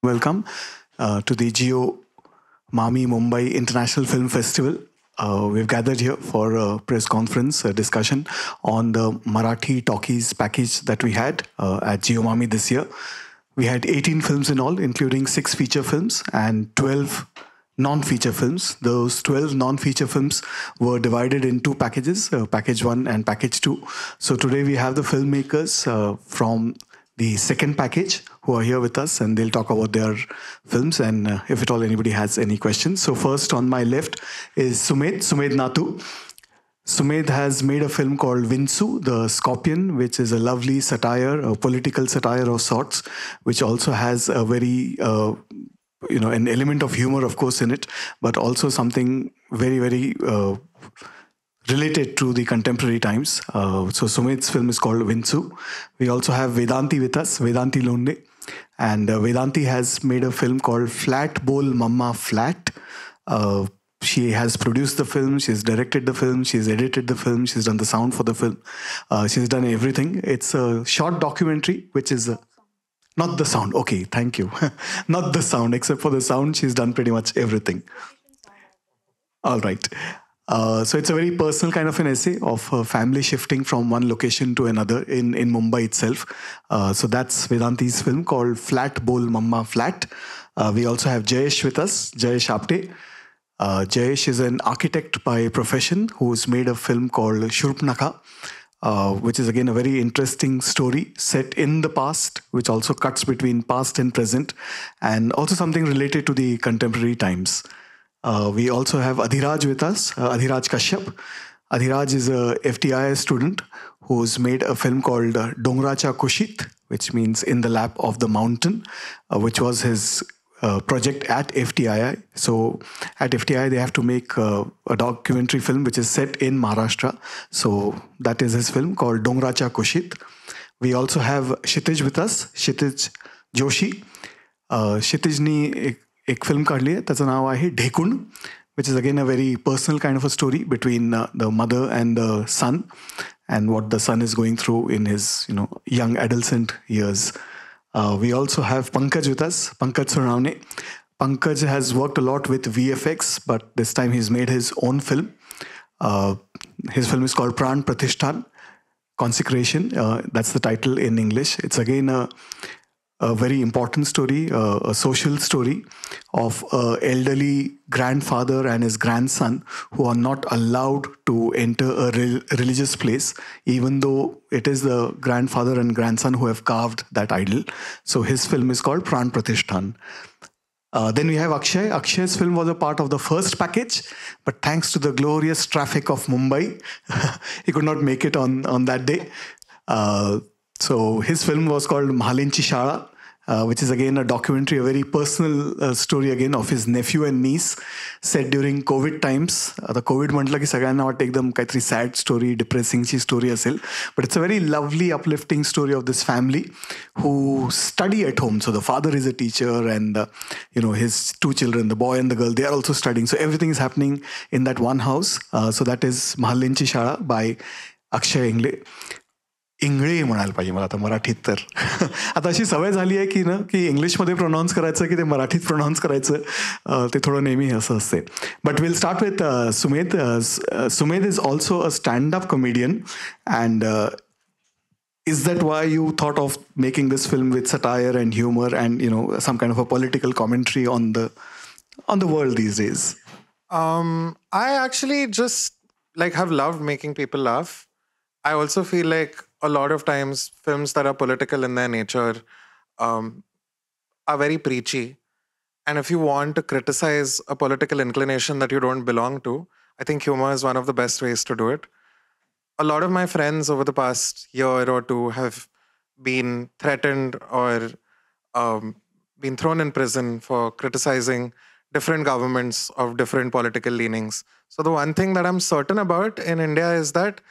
Welcome to the Geo Mami Mumbai International Film Festival. We've gathered here for a press conference, a discussion on the Marathi talkies package that we had at Geo Mami this year. We had 18 films in all, including 6 feature films and 12 non-feature films. Those 12 non-feature films were divided in two packages, package 1 and package 2. So today we have the filmmakers from the second package who are here with us, and they'll talk about their films and if at all anybody has any questions. So first on my left is Sumed Nathu. Sumed has made a film called Vinsu, the Scorpion, which is a lovely satire, a political satire of sorts, which also has a very an element of humor, of course, in it, but also something very related to the contemporary times. So Sumed's film is called Vinsu. We also have Vedanti with us, Vedanti Londe. And Vedanti has made a film called Flat Bowl Mamma Flat. She has produced the film, she's directed the film, she's edited the film, she's done the sound for the film. She's done everything. It's a short documentary, which is not the sound. Okay, thank you. Not the sound, except for the sound, she's done pretty much everything. All right. So it's a very personal kind of an essay of a family shifting from one location to another in Mumbai itself. So that's Vedanti's film called Flat Bowl Mamma Flat. We also have Jayesh with us, Jayesh Apte. Jayesh is an architect by profession who's made a film called Shurpnakha, which is again a very interesting story set in the past, which also cuts between past and present, and also something related to the contemporary times. We also have Adhiraj with us, Adhiraj Kashyap. Adhiraj is a FTII student who's made a film called Dongracha Kushit, which means In the Lap of the Mountain, which was his project at FTII. So at FTII, they have to make a documentary film which is set in Maharashtra. So that is his film called Dongracha Kushit. We also have Kshitij with us, Kshitij Joshi. क्षितिजनी एक film काढली आहे त्याचं नाव आहे ढेकुण, which is again a very personal kind of a story between the mother and the son, and what the son is going through in his young adolescent years. We also have Pankaj with us, Pankaj Sonawne. Pankaj has worked a lot with VFX, but this time he's made his own film. His film is called Pran Pratishthan, Consecration. That's the title in English. It's again a very important story, a social story of an elderly grandfather and his grandson who are not allowed to enter a religious place, even though it is the grandfather and grandson who have carved that idol. So his film is called Pran Pratishthan. Then we have Akshay. Akshay's film was a part of the first package, but thanks to the glorious traffic of Mumbai, he could not make it on that day. So his film was called Mahalinchi Shala, which is again a documentary, a very personal story again of his nephew and niece, set during COVID times. The COVID म्हटलं की सगळ्यांना वाटतं एकदम काहीतरी sad story, डिप्रेसिंगची story असेल, but it's a very lovely, uplifting story of this family who study at home. So the father is a teacher, and his two children, the boy and the girl, they are also studying. So everything is happening in that one house. So that is Mahallinchi Shala by Akshay Ingle. Ingle म्हणायला पाहिजे मला आता मराठीत. तर आता अशी सवय झाली आहे की इंग्लिशमध्ये प्रोनाऊन्स करायचं की ते मराठीत प्रोनाऊन्स करायचं, ते थोडं नेहमी असं असते. But will start with Sumedh. Sumedh is also a stand up comedian, and is that why you thought of making this film with satire and humor and some kind of a political commentary on the world these days? I actually just have loved making people laugh. I also feel like a lot of times films that are political in their nature are very preachy. And if you want to criticize a political inclination that you don't belong to, I think humor is one of the best ways to do it. A lot of my friends over the past year or two have been threatened or been thrown in prison for criticizing different governments of different political leanings. So the one thing that I'm certain about in India is that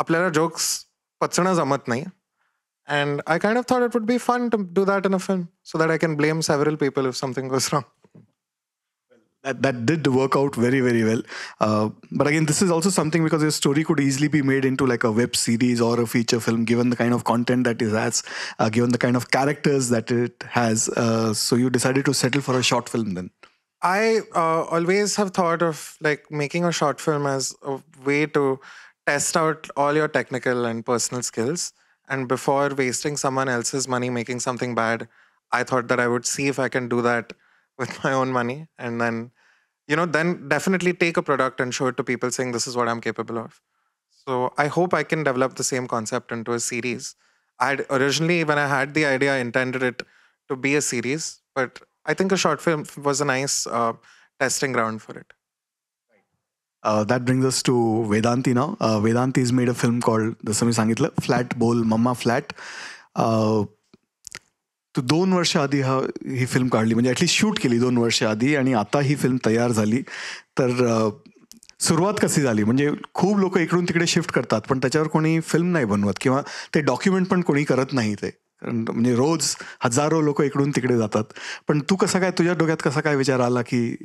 आपल्याला jokes पचणं जमत नाही. And I kind of thought it would be fun to do that in a film so that I can blame several people if something goes wrong. That did work out very, very well. But again, this is also something because your story could easily be made into like a web series or a feature film, given the kind of content that it has, given the kind of characters that it has. So you decided to settle for a short film then. I always have thought of like making a short film as a way to test out all your technical and personal skills. And before wasting someone else's money making something bad, I thought that I would see if I can do that with my own money. And then, then definitely take a product and show it to people saying, this is what I'm capable of. So I hope I can develop the same concept into a series. I had originally, when I had the idea, I intended it to be a series, but I think a short film was a nice testing ground for it. That brings us to Vedanti now. Vedanti's made a film called, जसं मी सांगितलं, Flat Bowl Mama Flat. तू 2 वर्ष आधी ही film काढली, म्हणजे at least shoot केली 2 वर्ष आधी, आणि आता ही फिल्म तयार झाली. तर सुरुवात कशी झाली? म्हणजे खूप लोक इकडून तिकडे शिफ्ट करतात, पण त्याच्यावर कोणी फिल्म नाही बनवत किंवा ते डॉक्युमेंट पण कोणी करत नाही. ते म्हणजे रोज हजारो लोक इकडून तिकडे जातात. पण तू कसा काय, तुझ्या डोक्यात कसा काय विचार आला की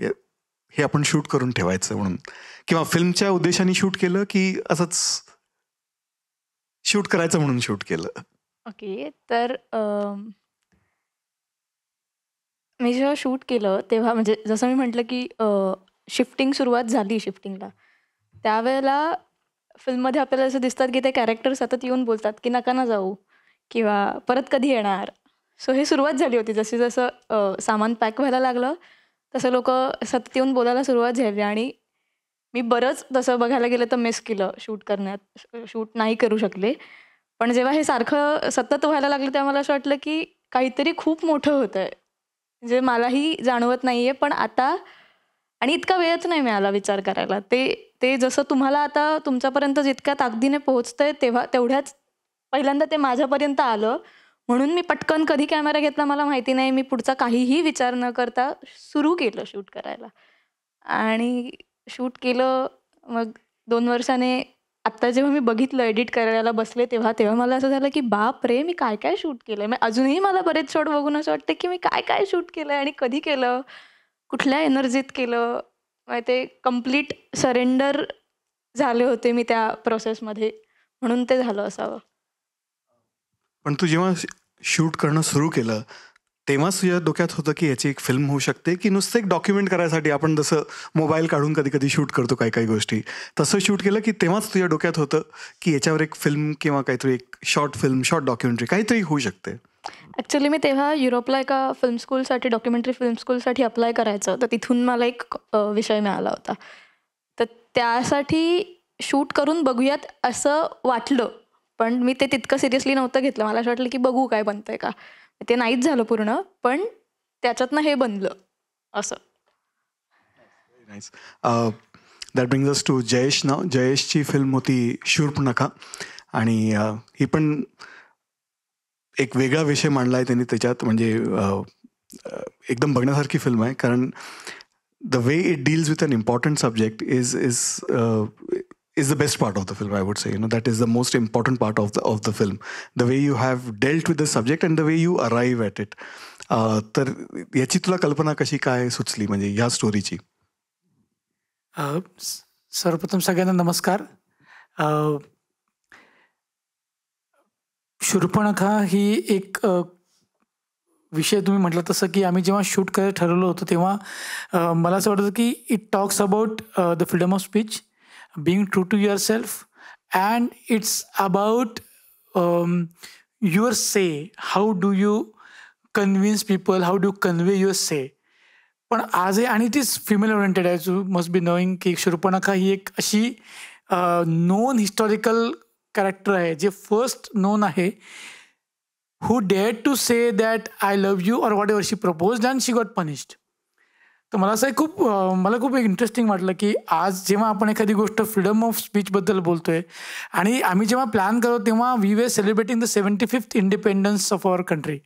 हे आपण शूट करून ठेवायचं म्हणून, किंवा फिल्मच्या उद्देशाने शूट केलं की असंच शूट करायचं म्हणून शूट केलं? ओके, तर मी जेव्हा शूट केलं तेव्हा म्हणजे जसं मी म्हटलं की शिफ्टिंग सुरुवात झाली शिफ्टिंगला, त्यावेळेला फिल्ममध्ये आपल्याला असं दिसतात की ते कॅरेक्टर सतत येऊन बोलतात की नका ना जाऊ किंवा परत कधी येणार. सो हे सुरुवात झाली होती. जसं जसं सामान पॅक व्हायला लागलं तसं लोक सतत येऊन बोलायला सुरुवात झाली, आणि मी बरंच तसं बघायला गेलं तर मिस केलं शूट करण्यात, शूट नाही करू शकले. पण जेव्हा हे सारखं सतत व्हायला लागलं तेव्हा मला असं वाटलं की काहीतरी खूप मोठं होतं आहे, जे मलाही जाणवत नाही आहे. पण आता, आणि इतका वेळच नाही मिळाला विचार करायला. ते जसं तुम्हाला आता तुमच्यापर्यंत जितक्या ताकदीने पोहोचतंय तेवढ्याच पहिल्यांदा ते माझ्यापर्यंत आलं, म्हणून मी पटकन कधी कॅमेरा घेतला मला माहिती नाही. मी पुढचा काहीही विचार न करता सुरू केलं शूट करायला, आणि शूट केलं. मग 2 वर्षाने आत्ता जेव्हा मी बघितलं, एडिट करायला बसले तेव्हा मला असं झालं की बाप रे, मी काय काय शूट केलं आहे. मग अजूनही मला बरेच शॉट बघून असं वाटतं की मी काय काय शूट केलं आहे आणि कधी केलं, कुठल्या एनर्जीत केलं. मग ते कम्प्लीट सरेंडर झाले होते मी त्या प्रोसेसमध्ये, म्हणून ते झालं असावं. पण तू जेव्हा शूट करणं सुरू केलं तेव्हाच तुझ्या डोक्यात होतं की याची एक फिल्म होऊ शकते, की नुसतं एक डॉक्युमेंट करायसाठी आपण जसं मोबाईल काढून कधी कधी शूट करतो काही काही गोष्टी, तसं शूट केलं की तेव्हाच तुझ्या डोक्यात होतं की याच्यावर एक फिल्म किंवा काहीतरी एक शॉर्ट फिल्म, शॉर्ट डॉक्युमेंटरी काहीतरी होऊ शकते? ॲक्च्युली मी तेव्हा युरोपला एका फिल्म स्कूलसाठी, डॉक्युमेंटरी फिल्म स्कूलसाठी अप्लाय करायचं, तर तिथून मला एक विषय मिळाला होता. तर त्यासाठी शूट करून बघूयात असं वाटलं, पण मी ते तितकं सिरियसली नव्हतं घेतलं. मला असं वाटलं की बघू काय बनतंय का. ते नाहीच झालं पूर्ण, पण त्याच्यातनं हे बनलं असं. Nice. That brings us to Jayesh now. जयेशची फिल्म होती शूर्पणखा, आणि ही पण एक वेगळा विषय मांडला आहे त्यांनी त्याच्यात. म्हणजे एकदम बघण्यासारखी फिल्म आहे, कारण the way it deals with an important subject is the best part of the film, I would say. That is the most important part of the film. The way you have dealt with the subject and the way you arrive at it. तर याची तुला कल्पना कशी काय सुचली, म्हणजे ह्या स्टोरीची? सर्वप्रथम सगळ्यांना नमस्कार. शूर्पणखा ही एक विषय तुम्ही म्हटलं तसं की आम्ही जेव्हा शूट करायला ठरवलं होतं तेव्हा मला असं वाटतं की it talks about the freedom of speech, being true to yourself, and it's about your say. How do you convince people? How do you convey your say? पण आज आहे, आणि it is female oriented. As you must be knowing की शूर्पणखा ही एक अशी known historical character आहे जे first known आहे who dared to say that I love you or whatever she proposed and she got punished. तर मला असं मला खूप एक इंटरेस्टिंग वाटलं की आज जेव्हा आपण एखादी गोष्ट फ्रीडम ऑफ स्पीचबद्दल बोलतोय, आणि आम्ही जेव्हा प्लॅन करतो तेव्हा we were celebrating the 75th independence of our country.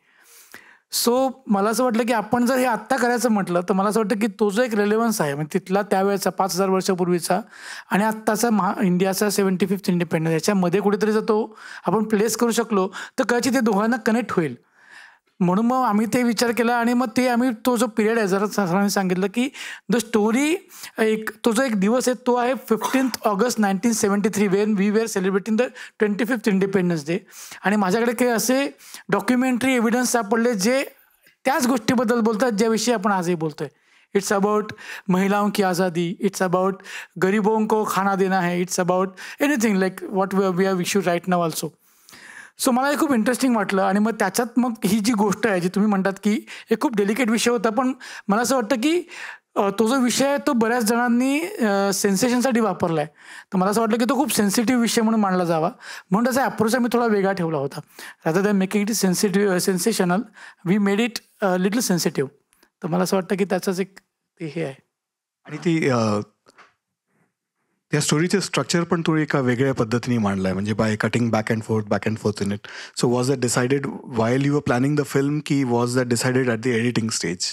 So मला असं वाटलं की आपण जर हे आत्ता करायचं म्हटलं तर मला असं वाटतं की तो जो एक रेलेव्हन्स आहे म्हणजे तिथला त्यावेळेचा 5000 वर्षापूर्वीचा आणि आत्ताचा इंडियाचा 75th इंडिपेंडन्स, याच्यामध्ये कुठेतरी जर तो आपण प्लेस करू शकलो तर कदाचित ते दोघांना कनेक्ट होईल. म्हणून मग आम्ही ते विचार केला आणि मग ते आम्ही तो जो पिरियड आहे जरा सरांनी सांगितलं की द स्टोरी तो जो एक दिवस आहे तो आहे 15 August 1973 when we were celebrating the 25th independence day. आणि माझ्याकडे काही असे डॉक्युमेंटरी एव्हिडन्स सापडले जे त्याच गोष्टीबद्दल बोलतात ज्याविषयी आपण आजही बोलतोय. इट्स अबाउट महिलाओं की आज़ादी, इट्स अबाउट गरीबों को खाना देना है, it's about anything like what we have issue right now also. So मला हे खूप इंटरेस्टिंग वाटलं आणि मग त्याच्यात मग ही जी गोष्ट आहे जी तुम्ही म्हणतात की हे खूप डेलिकेट विषय होता, पण मला असं वाटतं की तो जो विषय आहे तो बऱ्याच जणांनी सेन्सेशनसाठी वापरला आहे. तर मला असं वाटलं की तो खूप सेन्सिटिव्ह विषय म्हणून मानला जावा, म्हणून त्याचा अप्रोच आम्ही थोडा वेगळा ठेवला होता. Rather than making it sensational we made it little sensitive. तर मला असं वाटतं की त्याचंच एक ते हे आहे. आणि त्या स्टोरीचे स्ट्रक्चर पण थोडी एका वेगळ्या पद्धतीने मांडलं आहे, म्हणजे by cutting back and forth in it. So was that decided while you are planning the film की was that decided at the editing stage?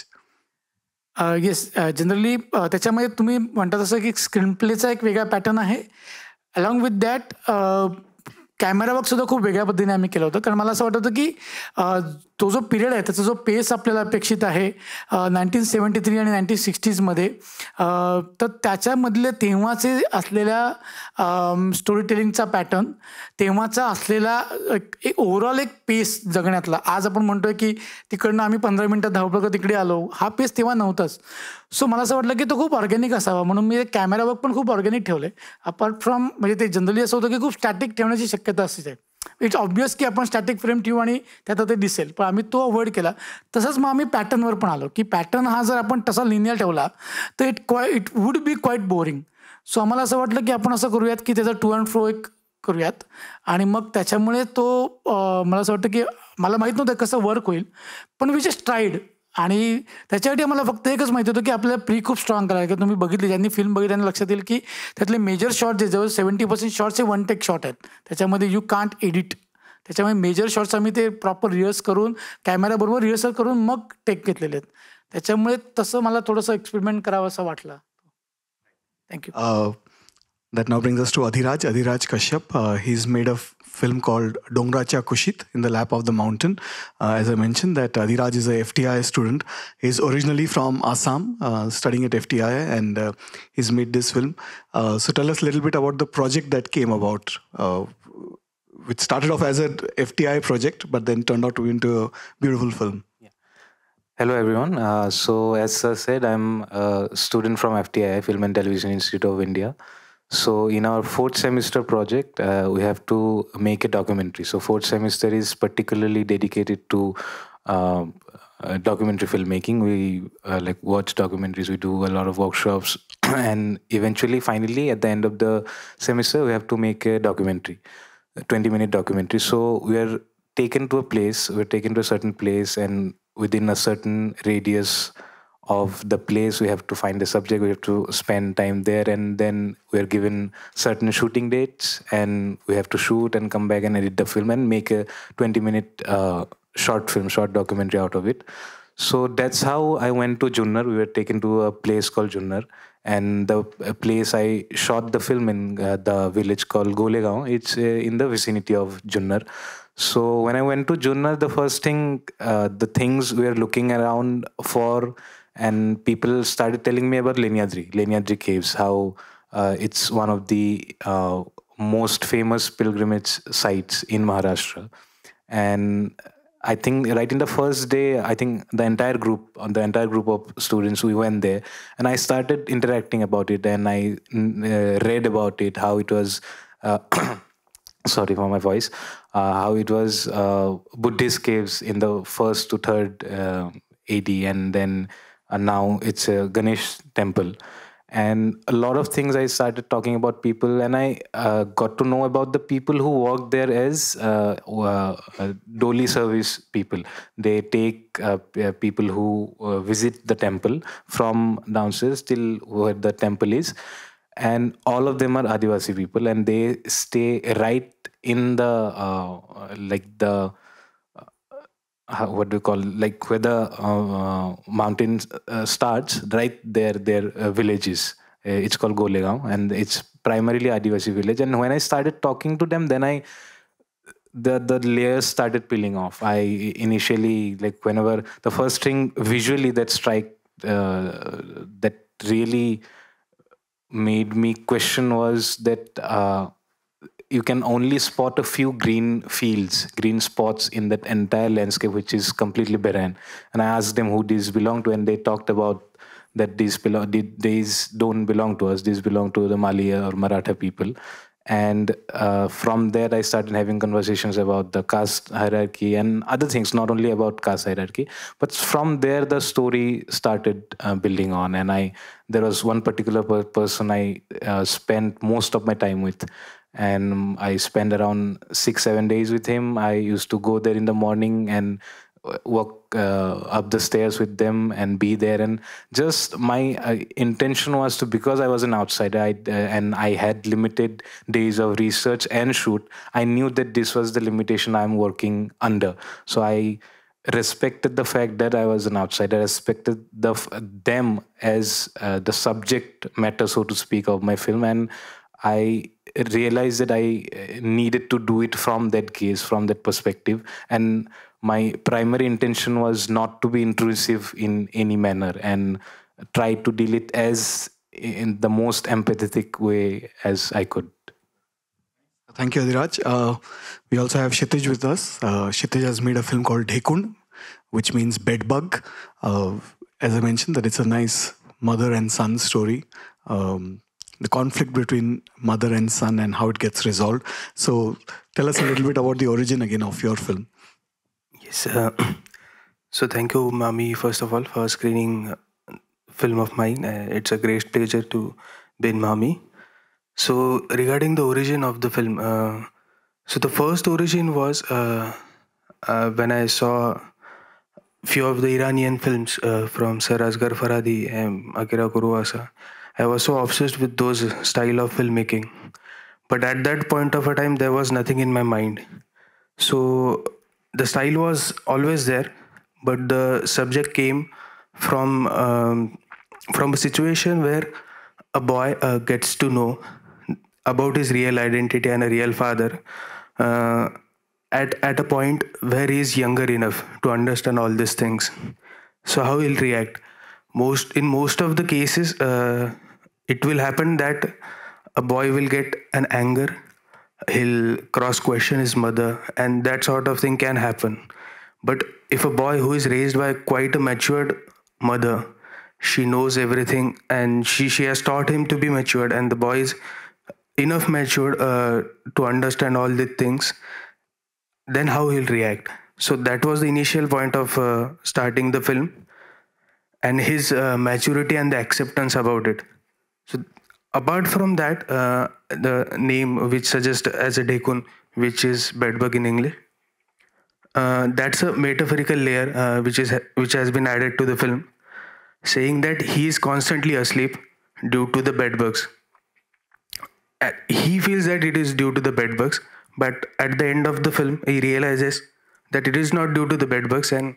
Yes, generally त्याच्यामध्ये तुम्ही म्हणता तसं की स्क्रीन प्लेचा एक वेगळा पॅटर्न आहे. अलॉंग विथ दॅट कॅमेरा वर्कसुद्धा खूप वेगळ्या पद्धतीने आम्ही केलं होतं, कारण मला असं वाटत होतं की तो जो पिरियड आहे त्याचा जो पेस आपल्याला अपेक्षित आहे 1973 आणि 1960मध्ये, तर त्याच्यामधले तेव्हाचे असलेल्या स्टोरी टेलिंगचा पॅटर्न, तेव्हाचा असलेला एक ओव्हरऑल एक पेस जगण्यातला. आज आपण म्हणतोय की तिकडनं आम्ही 15 मिनटात धावपळ करत तिकडे आलो, हा पेस तेव्हा नव्हताच. सो मला असं वाटलं की तो खूप ऑर्गॅनिक असावा, म्हणून मी कॅमेरा वर्क पण खूप ऑर्गॅनिक ठेवले. अपार्ट फ्रॉम म्हणजे ते जनरली असं होतं की खूप स्टॅटिक ठेवण्याची शक्यता असते. इट्स ऑब्वियस की आपण स्टॅटिक फ्रेम ठेवू आणि त्यात ते दिसेल, पण आम्ही तो अवॉइड केला. तसंच मग आम्ही पॅटर्नवर पण आलो की पॅटर्न हा जर आपण तसा लिनियर ठेवला तर it would be quite boring. So आम्हाला असं वाटलं की आपण असं करूयात की त्याचा टू अँड फ्रो एक करूयात, आणि मग त्याच्यामुळे तो मला असं वाटतं की मला माहीत नव्हतं कसं वर्क होईल, पण वी जस्ट ट्राईड. आणि त्याच्यासाठी आम्हाला फक्त एकच माहिती होतं की आपल्याला प्री खूप स्ट्रॉंग करायला. की तुम्ही बघितली, ज्यांनी फिल्म बघितली त्यांना लक्षात येईल की त्यातले मेजर शॉट जे जवळ 70% शॉट्स हे वन टेक शॉट आहेत, त्याच्यामध्ये यू कांट एडिट. त्याच्यामुळे मेजर शॉट्स आम्ही ते प्रॉपर रिहर्स करून कॅमेराबरोबर रिहर्सल करून मग टेक घेतलेले आहेत. त्याच्यामुळे तसं मला थोडंसं एक्सपेरिमेंट करावं असं वाटलं. Thank you. That now brings us to Adhiraj. Adhiraj Kashyap. He's made a film called Dongracha Kushit, in the lap of the mountain. As I mentioned, that Adhiraj is a FTI student. He's originally from Assam, studying at FTI, and he's made this film. So tell us a little bit about the project that came about, which started off as a FTI project, but then turned out into a beautiful film. Hello everyone. So as Sir said, I'm a student from FTI, Film and Television Institute of India. So in our 4th semester project, we have to make a documentary. So 4th semester is particularly dedicated to documentary filmmaking. We like watch documentaries, we do a lot of workshops, and eventually, finally, at the end of the semester, we have to make a documentary, a 20-minute documentary. So we are taken to a place, we're taken to a certain place, and within a certain radius of the place, we have to find the subject, we have to spend time there, and then we are given certain shooting dates, and we have to shoot and come back and edit the film and make a 20-minute short film, short documentary out of it. So that's how I went to Junnar. We were taken to a place called Junnar, and the place I shot the film in, the village called Golegaon. It's in the vicinity of Junnar. So when I went to Junnar, the first thing, the things we were looking around for, and people started telling me about Lenyadri caves, how it's one of the most famous pilgrimage sites in Maharashtra. And I think right in the first day, I think the entire group of students, we went there, and I started interacting about it, and I read about it, how it was sorry for my voice, how it was Buddhist caves in the 1st to 3rd AD, and then now it's a Ganesh temple. And a lot of things I started talking about people, and I got to know about the people who work there as Doli service people. They take people who visit the temple from downstairs till where the temple is, and all of them are Adivasi people, and they stay right in the like the what do you call, like where the mountain starts, right there their villages. It's called Golegaon, and it's primarily Adivasi village. And when I started talking to them, then the layers started peeling off. I initially, like, whenever the first thing visually that really made me question was that you can only spot a few green fields, green spots in that entire landscape, which is completely barren. And I asked them who these belong to, and they talked about that these don't belong to us. These belong to the Mali or Maratha people. And from there, I started having conversations about the caste hierarchy and other things, not only about caste hierarchy. But from there, the story started building on. And there was one particular person I spent most of my time with. And I spent around 6-7 days with him. I used to go there in the morning and walk up the stairs with them and be there. And just my intention was to, because I was an outsider and I had limited days of research and shoot, I knew that this was the limitation I'm working under. So I respected the fact that I was an outsider. I respected them as the subject matter, so to speak, of my film. And I realized that I needed to do it from that gaze, from that perspective. And my primary intention was not to be intrusive in any manner and try to deal it as in the most empathetic way as I could. Thank you, Adhiraj. We also have Kshitij with us. Kshitij has made a film called Dhekund, which means bedbug. As I mentioned, that it's a nice mother and son story. The conflict between mother and son and how it gets resolved. So tell us a little bit about the origin again of your film. Yes. So thank you, Mami, first of all, for screening film of mine. It's a great pleasure to be in Mami. So regarding the origin of the film, so the first origin was when I saw few of the Iranian films from Sir Asghar Farhadi and Akira Kurosawa. I was so obsessed with those style of filmmaking. But at that point of a time, there was nothing in my mind. So the style was always there, but the subject came from a situation where a boy gets to know about his real identity and a real father at a point where he is younger enough to understand all these things. So how he'll react? In most of the cases, it will happen that a boy will get an anger, he'll cross-question his mother, and that sort of thing can happen. But if a boy who is raised by quite a matured mother, she knows everything and she has taught him to be matured, and the boy is enough matured to understand all the things, then how he'll react. So that was the initial point of starting the film, and his maturity and the acceptance about it. So apart from that, the name which suggests as a Dhekund, which is bedbug in English, that's a metaphorical layer which has been added to the film, saying that he is constantly asleep due to the bedbugs. He feels that it is due to the bedbugs, but at the end of the film, he realizes that it is not due to the bedbugs and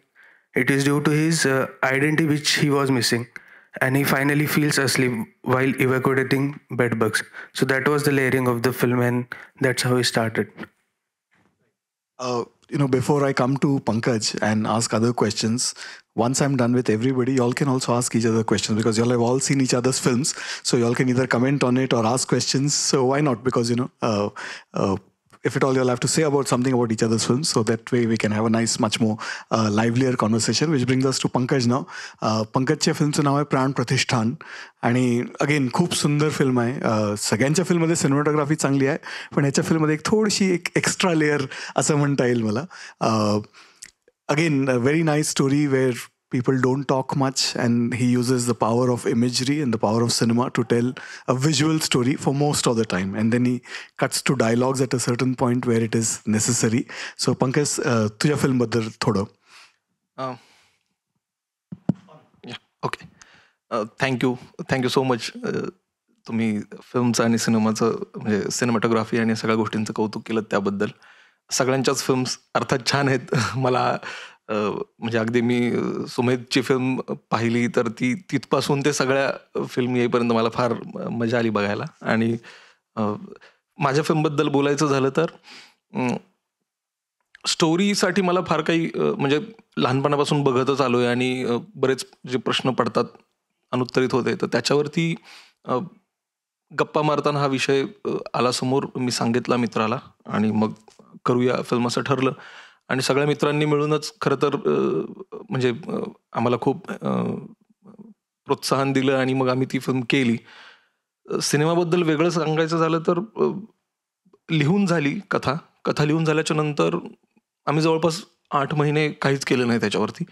it is due to his identity which he was missing. And he finally feels asleep while evacuating bedbugs. So that was the layering of the film, and that's how it started. Before I come to Pankaj and ask other questions, once I'm done with everybody, y'all can also ask each other questions, because y'all have all seen each other's films. So y'all can either comment on it or ask questions. So why not? Because, if at all you'll have to say about something about each other's films, so that way we can have a nice, much more livelier conversation, which brings us to Pankaj now. पंकजच्या फिल्मचं नाव आहे प्राण प्रतिष्ठान, आणि again खूप सुंदर film आहे. सगळ्यांच्या फिल्ममध्ये cinematography चांगली आहे, पण ह्याच्या फिल्ममध्ये एक थोडीशी एक एक्स्ट्रा लेअर असं म्हणता येईल मला. Again very nice story where people don't talk much, and he uses the power of imagery and the power of cinema to tell a visual story for most of the time, and then he cuts to dialogues at a certain point where it is necessary. So Pankaj, तुझ्या film बद्दल थोडं. Okay, thank you so much. तुम्ही फिल्मचं आणि सिनेमाचं म्हणजे cinematography आणि सगळ्या गोष्टींचं कौतुक केलं त्याबद्दल. सगळ्यांच्याच फिल्म्स अर्थात छान आहेत. मला म्हणजे अगदी मी सुमेधची फिल्म पाहिली तर ती तिथपासून ते सगळ्या फिल्म येईपर्यंत मला फार मजा आली बघायला. आणि माझ्या फिल्मबद्दल बोलायचं झालं तर स्टोरीसाठी मला फार काही म्हणजे लहानपणापासून बघतच आलो आहे आणि बरेच जे प्रश्न पडतात अनुत्तरित होते, तर त्याच्यावरती गप्पा मारताना हा विषय आला समोर. मी सांगितला मित्राला आणि मग करूया फिल्म असं ठरलं. आणि सगळ्या मित्रांनी मिळूनच खरं तर म्हणजे आम्हाला खूप प्रोत्साहन दिलं आणि मग आम्ही ती फिल्म केली. सिनेमाबद्दल वेगळं सांगायचं झालं तर लिहून झाली कथा लिहून झाल्याच्या नंतर आम्ही जवळपास 8 महिने काहीच केलं नाही त्याच्यावरती.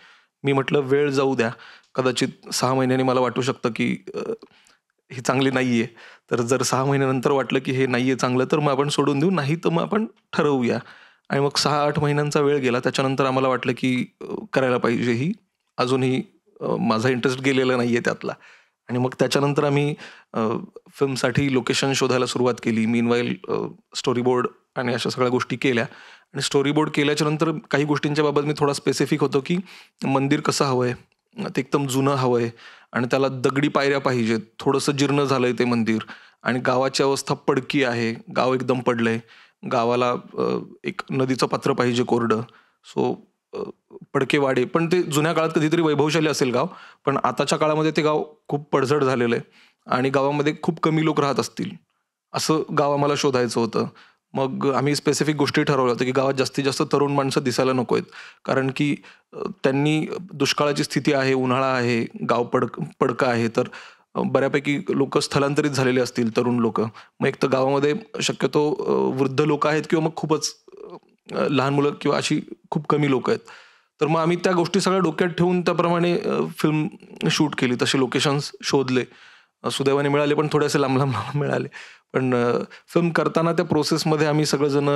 मी म्हटलं वेळ जाऊ द्या, कदाचित 6 महिन्यांनी मला वाटू शकतं की ही चांगली नाही आहे. तर जर 6 महिन्यानंतर वाटलं की हे नाही आहे चांगलं, तर मग आपण सोडून देऊ, नाही तर मग आपण ठरवूया. आणि मग 6-8 महिन्यांचा वेळ गेला. त्याच्यानंतर आम्हाला वाटलं की करायला पाहिजे ही. अजूनही माझा इंटरेस्ट गेलेला नाही आहे त्यातला. आणि मग त्याच्यानंतर आम्ही फिल्मसाठी लोकेशन शोधायला सुरुवात केली. मीनवाईल स्टोरी बोर्ड आणि अशा सगळ्या गोष्टी केल्या. आणि स्टोरी बोर्ड केल्याच्या नंतर काही गोष्टींच्या बाबत मी थोडा स्पेसिफिक होतो की मंदिर कसं हवं आहे, ते एकदम जुनं हवं आहे आणि त्याला दगडी पायऱ्या पाहिजेत, थोडंसं जीर्ण झालं आहे ते मंदिर आणि गावाची अवस्था पडकी आहे, गाव एकदम पडलं आहे, गावाला एक नदीचं पात्र पाहिजे कोरडं. सो पडके वाडे, पण ते जुन्या काळात कधीतरी वैभवशाली असेल गाव, पण आताच्या काळामध्ये ते गाव खूप पडझड झालेलं आहे आणि गावामध्ये खूप कमी लोक राहत असतील असं गाव आम्हाला शोधायचं होतं. मग आम्ही स्पेसिफिक गोष्टी ठरवल्या होत्या की गावात जास्तीत जास्त तरुण माणसं दिसायला नको आहेत, कारण की त्यांनी दुष्काळाची स्थिती आहे, उन्हाळा आहे, गाव पडकं आहे, तर बऱ्यापैकी लोक स्थलांतरित झालेले असतील तरुण लोक. मग एक तर गावामध्ये शक्यतो वृद्ध लोक आहेत किंवा मग खूपच लहान मुलं किंवा अशी खूप कमी लोक आहेत. तर मग आम्ही त्या गोष्टी सगळ्या डोक्यात ठेवून त्याप्रमाणे फिल्म शूट केली. तसे लोकेशन्स शोधले, सुदैवाने मिळाले, पण थोडेसे लांब मिळाले. पण फिल्म करताना त्या प्रोसेसमध्ये आम्ही सगळेजण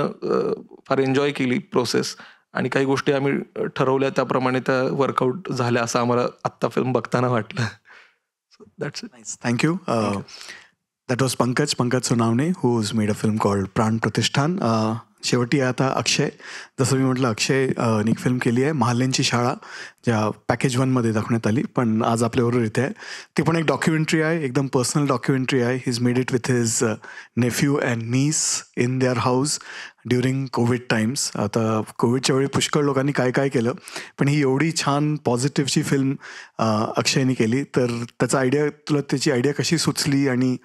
फार एन्जॉय केली प्रोसेस आणि काही गोष्टी आम्ही ठरवल्या त्याप्रमाणे त्या वर्कआउट झाल्या असं आम्हाला आत्ता फिल्म बघताना वाटलं. That's it. Nice. Thank you. That was Pankaj Sonawne, who's made a film called प्राण प्रतिष्ठान. शेवटी आता अक्षय, जसं मी म्हटलं, अक्षय एक फिल्म केली आहे महाल्यांची शाळा, ज्या पॅकेज 1मध्ये दाखवण्यात आली, पण आज आपल्याबरोबर इथे आहे. ती पण एक डॉक्युमेंटरी आहे, एकदम पर्सनल डॉक्युमेंटरी आहे. He is made it with his nephew and niece in their house during Covid times. आता कोविडच्या वेळी पुष्कळ लोकांनी काय काय केलं, पण ही एवढी छान पॉझिटिव्हची फिल्म अक्षयने केली. तर तुला त्याची आयडिया कशी सुचली आणि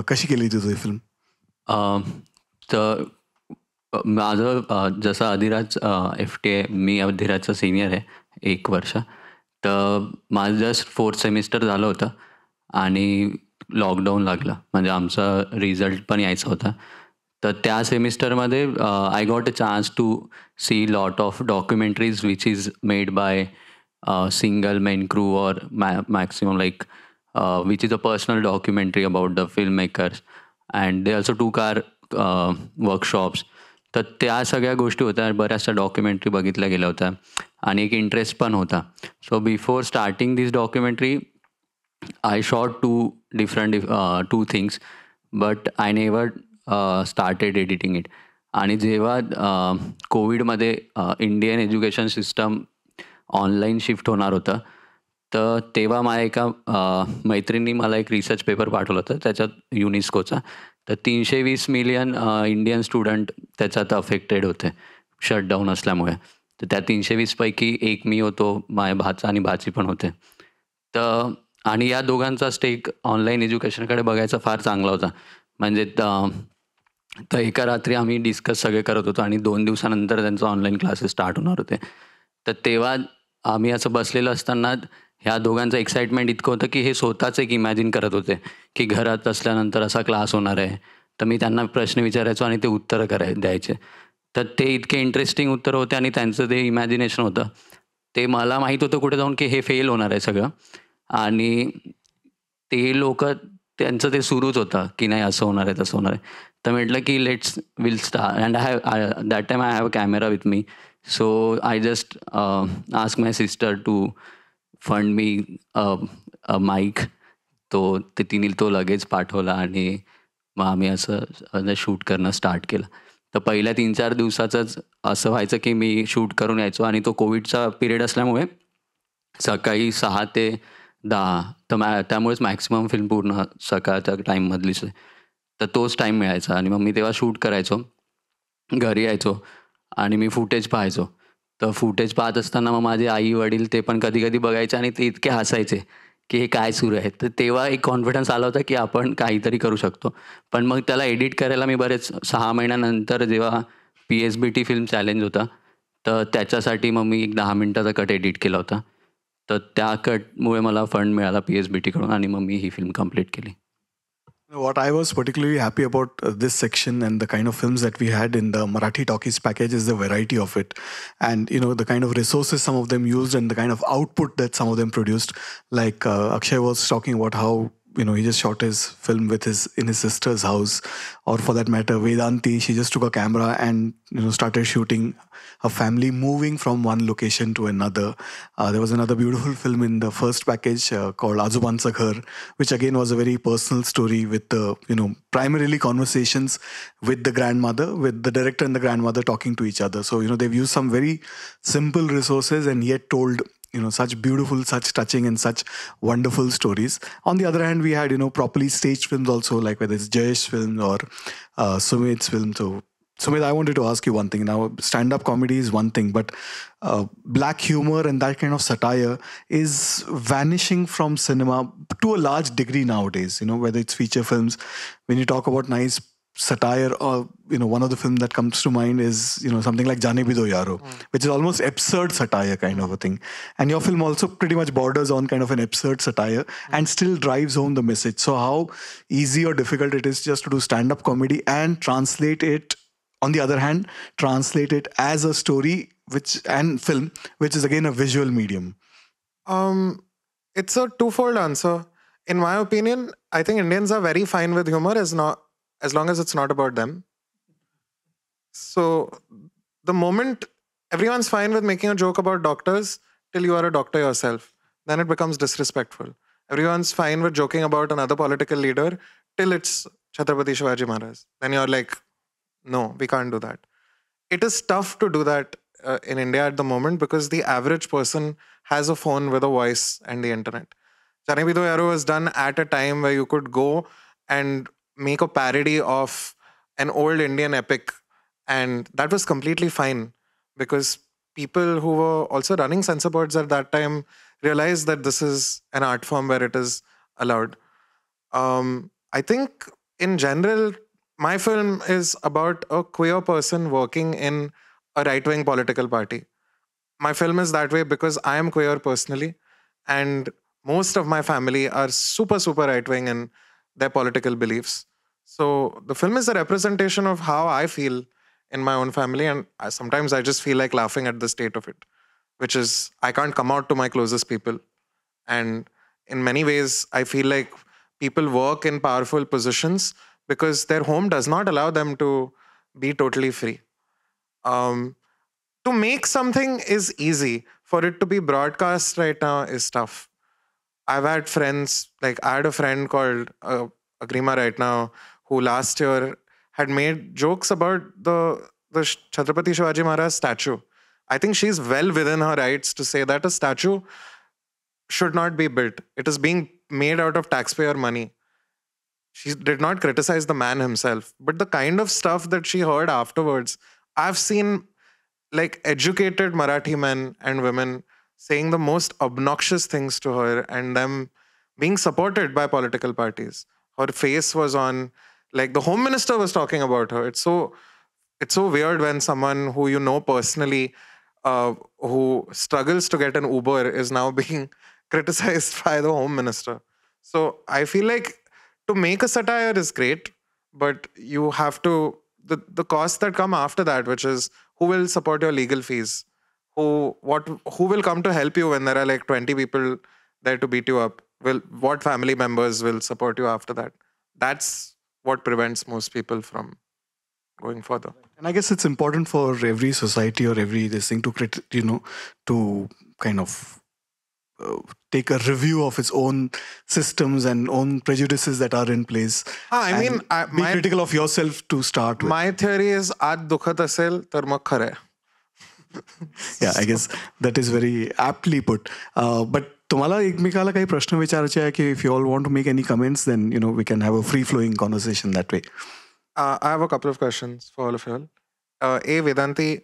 कशी केली तुझी फिल्म? तर माझं जसं अधिराज FTA, मी अधिराजचा सिनियर आहे 1 वर्ष. तर माझं जस्ट 4th सेमिस्टर झालं होतं आणि लॉकडाऊन लागलं, म्हणजे आमचा रिझल्ट पण यायचा होता. तर त्या सेमिस्टरमध्ये I got a chance to see lot of documentaries which is made by single men crew or maximum like which is a personal documentary about the film makers and they also took our workshops. तर त्या सगळ्या गोष्टी होत्या, बऱ्याचशा documentary बघितल्या गेल्या होत्या आणि एक इंटरेस्ट पण होता. So before starting this documentary I shot 2 things, but I never started editing it. आणि जेव्हा कोविडमध्ये Indian education system online shift होणार होतं, तर तेव्हा माझ्या एका मैत्रिणींनी मला एक रिसर्च पेपर पाठवलं होतं त्याच्यात युनेस्कोचा. तर 320 मिलियन इंडियन स्टुडंट त्याच्यात अफेक्टेड होते शटडाऊन असल्यामुळे. तर त्या 320 पैकी एक मी होतो, माझ्या भाचा आणि भाची पण होते. तर आणि या दोघांचा स्टेक ऑनलाईन एज्युकेशनकडे बघायचा फार चांगला होता. म्हणजे तर एका रात्री आम्ही डिस्कस सगळे करत होतो आणि 2 दिवसानंतर त्यांचं ऑनलाईन क्लासेस स्टार्ट होणार होते. तर तेव्हा आम्ही असं बसलेलं असताना ह्या दोघांचं एक्साइटमेंट इतकं होतं की हे स्वतःच एक इमॅजिन करत होते की घरात असल्यानंतर असा क्लास होणार आहे. तर मी त्यांना प्रश्न विचारायचो आणि ते उत्तरं द्यायचे. तर ते इतके इंटरेस्टिंग उत्तरं होते आणि त्यांचं ते इमॅजिनेशन होतं. ते मला माहीत होतं कुठे जाऊन की हे फेल होणार आहे सगळं. आणि ते लोक त्यांचं ते सुरूच होतं की नाही असं होणार आहे तसं होणार आहे. तर म्हटलं की will start and that time I have a camera with me. So I just ask my sister to fund me a mic. तिने तो लगेच पाठवला आणि मग आम्ही असं शूट करणं स्टार्ट केलं. तर पहिल्या 3-4 दिवसाचंच असं व्हायचं की मी शूट करून यायचो आणि तो कोविडचा पिरियड असल्यामुळे सकाळी 6 ते 10, तर त्यामुळेच मॅक्सिमम फिल्म पूर्ण सकाळच्या टाईममधलीच आहे. तर तोच टाईम मिळायचा आणि मग मी तेव्हा शूट करायचो, घरी यायचो आणि मी फुटेज पाहायचो. तर फुटेज पाहत असताना मग माझे आई वडील ते पण कधी कधी बघायचे आणि ते इतके हसायचे की हे काय सुरू आहे. तर तेव्हा एक कॉन्फिडन्स आला होता की आपण काहीतरी करू शकतो. पण मग त्याला एडिट करायला मी बरेच 6 महिन्यानंतर जेव्हा PSBT फिल्म चॅलेंज होता, तर त्याच्यासाठी मग मी एक 10 मिनिटाचा कट एडिट केला होता. तर त्या कटमुळे मला फंड मिळाला PSBTकडून आणि मग मी ही फिल्म कंप्लीट केली. What I was particularly happy about this section and the kind of films that we had in the Marathi Talkies package is the variety of it. And, the kind of resources some of them used and the kind of output that some of them produced. Like Akshay was talking about how, he just shot his film in his sister's house. Or for that matter, Vedanti, she just took a camera and, started shooting a family moving from one location to another. There was another beautiful film in the first package called Azubansa Ghar, which again was a very personal story with primarily conversations with the grandmother, with the director and the grandmother talking to each other. So, they've used some very simple resources and yet told such beautiful, such touching and such wonderful stories. On the other hand, we had, properly staged films also, like whether it's Jayesh film or Sumit's film. So, Sumit, I wanted to ask you one thing. Now, stand-up comedy is one thing, but black humor and that kind of satire is vanishing from cinema to a large degree nowadays, whether it's feature films. When you talk about nice satire, or one of the films that comes to mind is something like Jaane Bhi Do Yaro, which is almost absurd satire kind of a thing, and your film also pretty much borders on kind of an absurd satire and still drives home the message. So how easy or difficult it is just to do stand-up comedy and translate it, on the other hand, translate it as a story and film, which is again a visual medium? It's a twofold answer. In my opinion, I think Indians are very fine with humor as long as it's not about them. So the moment everyone's fine with making a joke about doctors till you are a doctor yourself, then it becomes disrespectful. Everyone's fine with joking about another political leader till it's Chhatrapati Shivaji Maharaj. Then you're like, no, we can't do that. It is tough to do that in India at the moment because the average person has a phone with a voice and the internet. Jaane Bhi Do Yaro was done at a time where you could go and make a parody of an old Indian epic, and that was completely fine because people who were also running censor boards at that time realized that this is an art form where it is allowed. I think in general, my film is about a queer person working in a right-wing political party. My film is that way because I am queer personally, and most of my family are super, super right-wing in their political beliefs. So the film is a representation of how I feel in my own family, and sometimes I just feel like laughing at the state of it, which is I can't come out to my closest people. And in many ways, I feel like people work in powerful positions because their home does not allow them to be totally free. To make something is easy. For it to be broadcast right now is tough. I've had friends, like I had a friend called Agrima right now, who last year had made jokes about the Chhatrapati Shivaji Maharaj statue. I think she's well within her rights to say that a statue should not be built. It is being made out of taxpayer money. She did not criticize the man himself, but the kind of stuff that she heard afterwards, I've seen like educated Marathi men and women saying the most obnoxious things to her and them being supported by political parties. Her face was on, like the home minister was talking about her. It's so weird when someone who you know personally, who struggles to get an Uber, is now being criticized by the home minister. So I feel like to make a satire is great, but you have to, the costs that come after that, which is who will support your legal fees, who will come to help you when there are like 20 people there to beat you up, what family members will support you after that. That's what prevents most people from going further. And I guess it's important for every society or every this thing to kind of take a review of its own systems and own prejudices that are in place. I mean, be critical of yourself to start with. My theory is आत दुखत असेल तर मग खरं आहे. Yeah, I guess that is very aptly put. But तुम्हाला एकमेकाला काही प्रश्न विचारायचे आहे की if you all want to make any comments, then we can have a free-flowing conversation that way. I have a couple of questions for all of you all. A, Vedanti,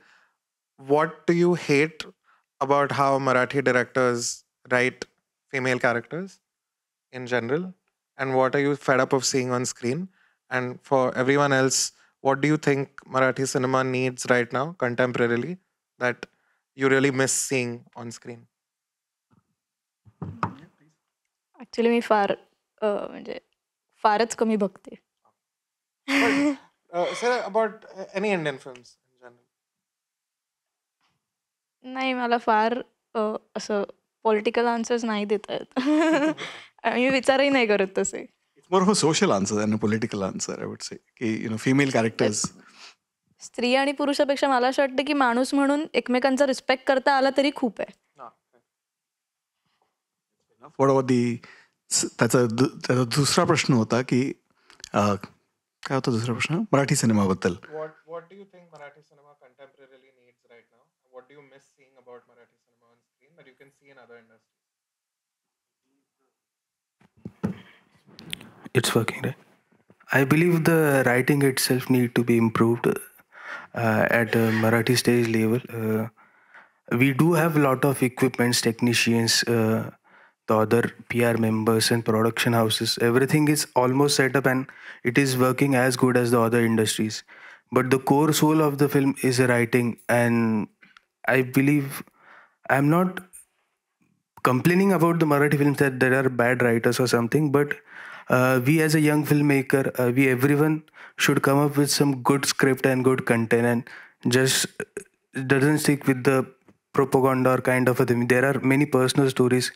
what do you hate about how Marathi directors write female characters in general? And what are you fed up of seeing on screen? And for everyone else, what do you think Marathi cinema needs right now, contemporarily, that you really miss seeing on screen? Actually मी फार म्हणजे फारच कमी बघते. Say about any Indian films in general. नाही, मला फार असं political answers नाही देता येत. मी विचारही नाही करत तसे. It's more of a social answer than a political answer, I would say. की female characters. स्त्री आणि पुरुषापेक्षा मला असं वाटतं की माणूस म्हणून एकमेकांचा रिस्पेक्ट करता आला तरी खूप आहे. What about त्याचा दुसरा प्रश्न होता की काय होता दुसरा प्रश्न Marathi सिनेमाबद्दल. What do you think Marathi cinema contemporarily needs right now? What do you miss seeing about Marathi cinema on screen that you can see in other industries? It's working, right? I believe the writing itself need to be improved at Marathi stage level. We do have a lot of equipments, technicians, the other PR members and production houses. Everything is almost set up and it is working as good as the other industries. But the core soul of the film is the writing, and I believe I'm not complaining about the Marathi films that there are bad writers or something, but we as a young filmmaker, everyone should come up with some good script and good content and just doesn't stick with the propaganda or kind of a thing. There are many personal stories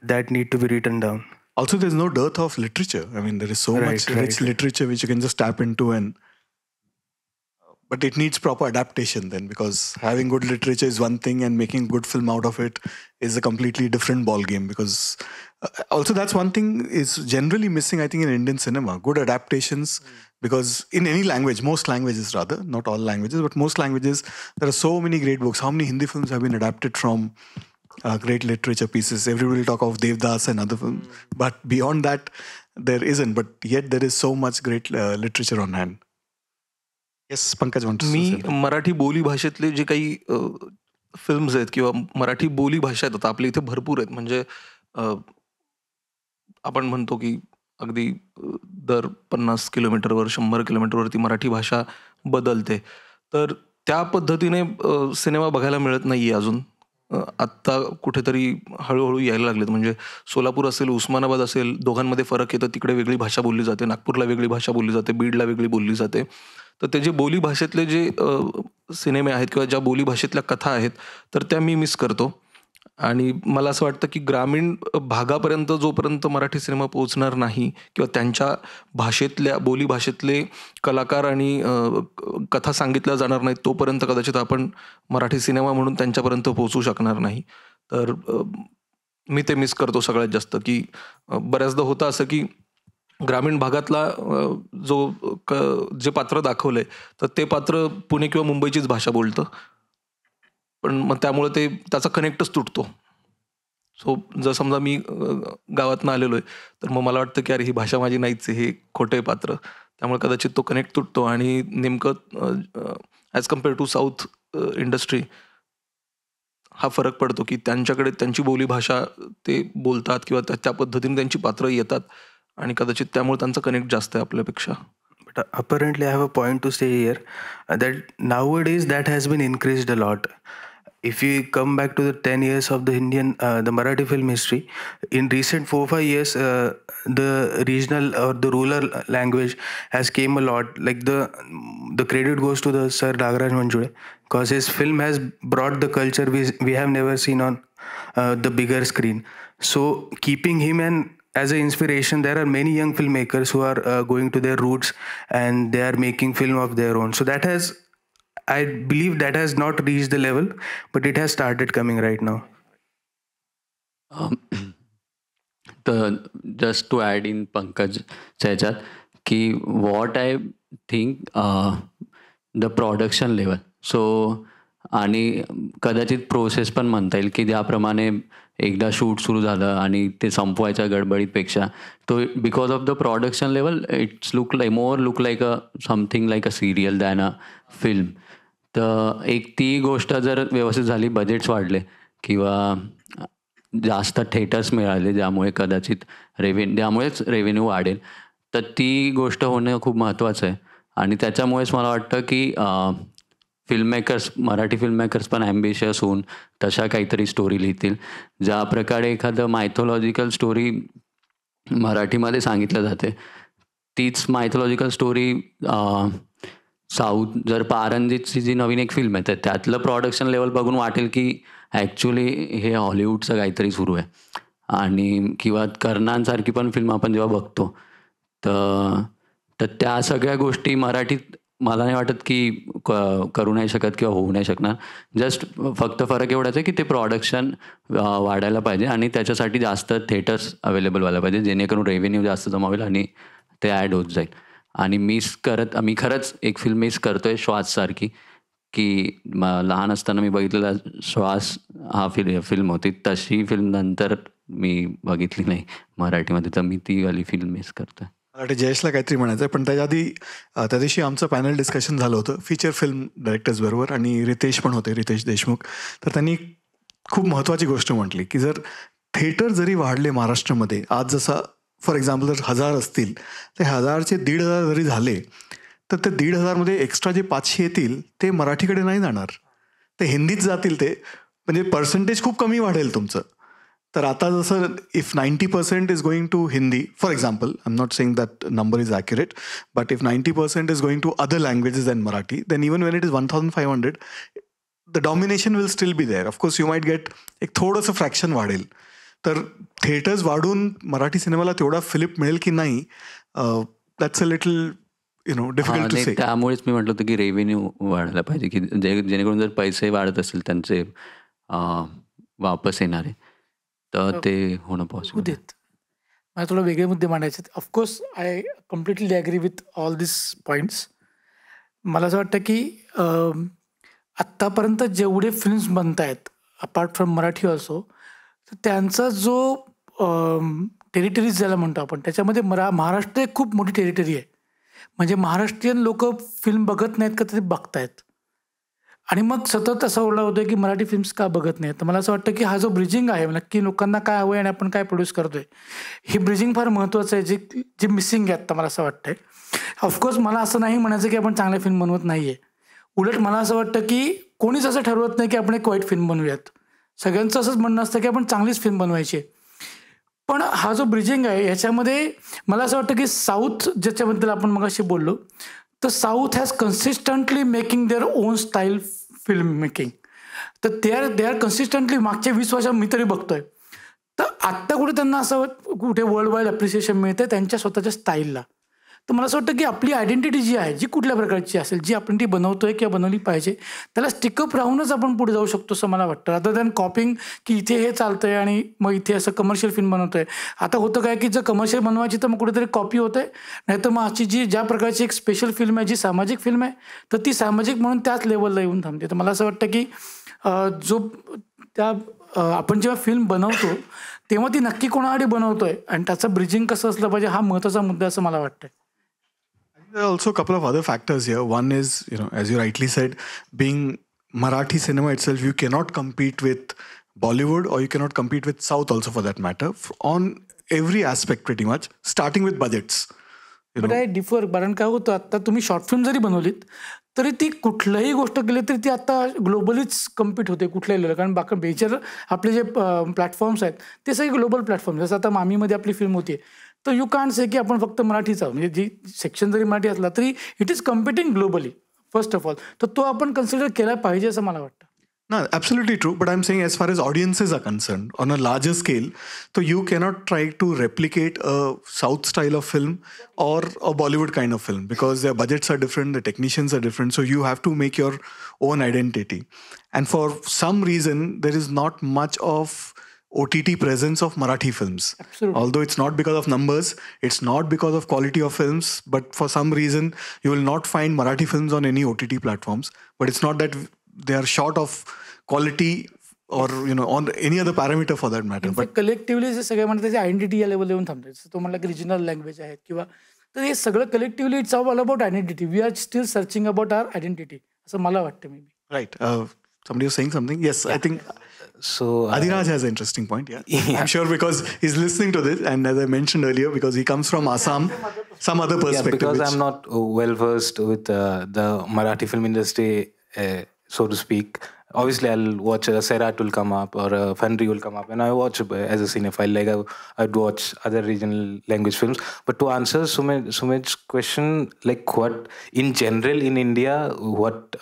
that need to be written down. Also, there's no dearth of literature. I mean, there is so much rich literature which you can just tap into, but it needs proper adaptation then, because having good literature is one thing and making good film out of it is a completely different ball game. Because also that's one thing is generally missing, I think, in Indian cinema, good adaptations. Because in any language, most languages rather, not all languages, but most languages, there are so many great books. How many Hindi films have been adapted from great literature pieces? Everybody will talk of Devdas and other films, but beyond that, there isn't. But yet there is so much great literature on hand. Yes, Pankaj wants to say. मी मराठी बोली भाषेतले जे काही films आहेत किंवा मराठी बोली भाषा आहेत आता आपल्या इथे भरपूर आहेत. म्हणजे आपण म्हणतो की अगदी दर 50 किलोमीटरवर 100 किलोमीटरवरती मराठी भाषा बदलते. तर त्या पद्धतीने सिनेमा बघायला मिळत नाहीये अजून. आत्ता कुठेतरी हळूहळू यायला लागलेत. म्हणजे सोलापूर असेल, उस्मानाबाद असेल, दोघांमध्ये फरक येतं. तिकडे वेगळी भाषा बोलली जाते, नागपूरला वेगळी भाषा बोलली जाते, बीडला वेगळी बोलली जाते. तर ते जे बोली भाषेतले जे सिनेमे आहेत किंवा ज्या बोली भाषेतल्या कथा आहेत तर त्या मी मिस करतो. आणि मला असं वाटतं की ग्रामीण भागापर्यंत जोपर्यंत मराठी सिनेमा पोहोचणार नाही किंवा त्यांच्या भाषेतल्या बोली भाषेतले कलाकार आणि कथा सांगितल्या जाणार नाहीत तोपर्यंत कदाचित आपण मराठी सिनेमा म्हणून त्यांच्यापर्यंत पोहोचू शकणार नाही. तर मी ते मिस करतो सगळ्यात जास्त. की बऱ्याचदा होतं असं की ग्रामीण भागातला जे पात्र दाखवलंय तर ते पात्र पुणे किंवा मुंबईचीच भाषा बोलतं, पण मग त्यामुळे त्याचा कनेक्टच तुटतो. सो जर समजा मी गावातनं आलेलो आहे तर मग मला वाटतं की अरे ही भाषा माझी नाहीच आहे, हे खोटं आहे पात्र. त्यामुळे कदाचित तो कनेक्ट तुटतो आणि नेमकं as compare to south industry हा फरक पडतो की त्यांच्याकडे त्यांची बोली भाषा ते बोलतात किंवा त्या पद्धतीने त्यांची पात्र येतात आणि कदाचित त्यामुळे त्यांचं कनेक्ट जास्त आहे आपल्यापेक्षा. But apparently I have a point to say here that nowadays that has been increased a lot. If you come back to the 10 years of the the Marathi film history, in recent 4-5 years, the regional or the rural language has came a lot. Like the credit goes to the Sir Nagaraj Manjude, because his film has brought the culture we have never seen on the bigger screen. So keeping him as an inspiration, there are many young filmmakers who are going to their roots and they are making film of their own. So that has, I believe that has not reached the level, but it has started coming right now. Just to add in Pankaj ह्याच्यात की what I think the production level. So आणि कदाचित process पण म्हणता येईल की ज्याप्रमाणे एकदा शूट सुरू झालं आणि ते संपवायच्या गडबडीपेक्षा तो because of the production level it's look like a something like a serial than a film. तर एक ती गोष्ट जर व्यवस्थित झाली, बजेट्स वाढले किंवा जास्त थिएटर्स मिळाले ज्यामुळे कदाचित त्यामुळेच रेव्हेन्यू वाढेल, तर ती गोष्ट होणं खूप महत्त्वाचं आहे. आणि त्याच्यामुळेच मला वाटतं की मराठी फिल्म मेकर्स पण ॲम्बिशियस होऊन तशा काहीतरी स्टोरी लिहितील. ज्या प्रकारे एखादं मायथॉलॉजिकल स्टोरी मराठीमध्ये सांगितलं जाते, तीच मायथॉलॉजिकल स्टोरी साऊथ, जर पारंजितची जी नवीन एक फिल्म आहे तर त्यातलं प्रोडक्शन लेवल बघून वाटेल की ॲक्च्युली हे हॉलिवूडचं काहीतरी सुरू आहे. आणि किंवा कर्णांसारखी पण फिल्म आपण जेव्हा बघतो तर त्या सगळ्या गोष्टी मराठीत मला नाही वाटत की करू नाही शकत किंवा होऊ नाही शकणार. जस्ट फक्त फरक एवढाच आहे की ते प्रोडक्शन वाढायला पाहिजे आणि त्याच्यासाठी जास्त थिएटर्स अवेलेबल व्हायला पाहिजे, जेणेकरून रेव्हेन्यू जास्त जमा होईल आणि ते ॲड होत जाईल. आणि मी खरंच एक फिल्म मिस करतोय श्वाससारखी, की लहान असताना मी बघितलेला श्वास हा फिल्म होती, तशी फिल्म नंतर मी बघितली नाही मराठीमध्ये, तर मी ती वाली फिल्म मिस करतोय. मला वाटतं जयेशला काहीतरी म्हणायचं आहे, पण त्याच्या आधी त्या दिवशी आमचं पॅनल डिस्कशन झालं होतं फीचर फिल्म डायरेक्टर्स बरोबर, आणि रितेश पण होते, रितेश देशमुख. तर त्यांनी खूप महत्त्वाची गोष्ट म्हटली की जर थिएटर जरी वाढले महाराष्ट्रामध्ये, आज जसा फॉर एक्झाम्पल जर 1000 असतील ते 1000चे 1500 जरी झाले तर ते 1500मध्ये एक्स्ट्रा जे 500 येतील ते मराठीकडे नाही जाणार, ते हिंदीत जातील. ते म्हणजे पर्सेंटेज खूप कमी वाढेल तुमचं. तर आता जसं if 90% is going to Hindi for example, I am not saying that number is accurate, but if 90% is going to other languages than Marathi, then even when it is 1500 the domination will still be there. Of course you might get एक थोडंसं fraction वाढेल. तर theatres वाढून मराठी सिनेमाला तेवढा Philip मिळेल की नाही, that's a little difficult to say. त्यामुळेच मी म्हटलं होतं की रेव्हेन्यू वाढायला पाहिजे, की जेणेकरून जर पैसे वाढत असतील त्यांचे वापस येणारे, तर ते होणं पॉसिबल आहे. मला थोडं वेगळे मुद्दे मांडायचे. Of course I completely agree with all this points. मला असं वाटतं की आत्तापर्यंत जेवढे फिल्म्स बनत आहेत अपार्ट फ्रॉम मराठी ऑल्सो, तर त्यांचा जो टेरिटरीज ज्याला म्हणतो आपण, त्याच्यामध्ये महाराष्ट्र एक खूप मोठी टेरिटरी आहे. म्हणजे महाराष्ट्रीयन लोक फिल्म बघत नाहीत का, ते बघतायत. आणि मग सतत असा ओरडा होतोय की मराठी फिल्म्स का बघत नाहीत. तर मला असं वाटतं की हा जो ब्रिजिंग आहे, नक्की लोकांना काय हवं आहे आणि आपण काय प्रोड्यूस करतोय, हे ब्रिजिंग फार महत्त्वाचं आहे, जे मिसिंग आहे आत्ता मला असं वाटतंय. ऑफकोर्स मला असं नाही म्हणायचं की आपण चांगल्या फिल्म बनवत नाही आहे. उलट मला असं वाटतं की कोणीच असं ठरवत नाही की आपण एक वाईट फिल्म बनवूयात. सगळ्यांचं असंच म्हणणं असतं की आपण चांगलीच फिल्म बनवायची आहे. पण हा जो ब्रिजिंग आहे ह्याच्यामध्ये मला असं वाटतं की साऊथ, ज्याच्याबद्दल आपण मगाशी बोललो, तर south has consistently making their own style film making. तर दे आर कन्सिस्टंटली मागच्या 20 वर्षात मी तरी बघतोय. तर आत्ता कुठे त्यांना असं कुठे वर्ल्ड वाईड अप्रिसिएशन मिळते त्यांच्या स्वतःच्या स्टाईलला. तर मला असं वाटतं की आपली आयडेंटिटी जी आहे, जी कुठल्या प्रकारची असेल, जी आपण ती बनवतोय किंवा बनवली पाहिजे, त्याला स्टिकअप राहूनच आपण पुढे जाऊ शकतो असं मला वाटतं. अदर दॅन कॉपिंग की इथे हे चालतंय आणि मग इथे असं कमर्शियल फिल्म बनवतोय. आता होतं काय की जर कमर्शियल बनवायची तर मग कुठेतरी कॉपी होते, नाहीतर मग आजची ज्या प्रकारची एक स्पेशल फिल्म आहे, जी सामाजिक फिल्म आहे, तर ती सामाजिक म्हणून त्याच लेवलला येऊन थांबते. तर मला असं वाटतं की आपण जेव्हा फिल्म बनवतो तेव्हा ती नक्की कोणासाठी बनवतोय आणि त्याचं ब्रिजिंग कसं असलं पाहिजे, हा महत्त्वाचा मुद्दा असं मला वाटतं. There are also a couple of other factors here. One is, as you rightly said, being Marathi cinema itself, you cannot compete with Bollywood, or you cannot compete with South also for that matter, on every aspect pretty much, starting with budgets. But I differ. कारण काय होतं, आता तुम्ही short film जरी बनवलीत तरी ती कुठल्याही गोष्ट केली तरी ती आता ग्लोबलीच कम्पीट होते कुठल्याही लेवल. कारण बाकी मेजर आपले जे प्लॅटफॉर्म्स आहेत ते सगळे ग्लोबल प्लॅटफॉर्म. जसं आता मामीमध्ये आपली फिल्म होती, तर यू कांट से की आपण फक्त मराठीचा, म्हणजे जी सेक्शन जरी मराठी असला तरी it is competing globally first of all. तर तो आपण कन्सिडर केला पाहिजे असं मला वाटतं. No, absolutely true. But I'm saying as far as audiences are concerned, on a larger scale, so you cannot try to replicate a South style of film or a Bollywood kind of film, because their budgets are different, the technicians are different. So you have to make your own identity. And for some reason, there is not much of OTT presence of Marathi films. Absolutely. Although it's not because of numbers, it's not because of quality of films, but for some reason, you will not find Marathi films on any OTT platforms. But it's not that they are short of quality or on any other parameter for that matter. But collectively जे सगळे म्हणतात त्याची identity या level येऊन थांबते. जसं तो म्हणला की रिजनल लँग्वेज आहेत किंवा, तर हे सगळं collectively it's all about identity. We are still searching about our identity असं मला वाटतं maybe. Right. Somebody was saying something. Yes, I think So Adhiraj has an interesting point. Yeah. I'm sure because he's listening to this, and as I mentioned earlier, because he comes from Assam, some other yeah, perspective. because which- I'm not well versed with the Marathi film industry, so to speak. Obviously, I'll watch a Sairat will come up or a Fenri will come up, and I watch as a cinephile. Like I'd watch other regional language films. But to answer Sumed's question, like what in general in India, what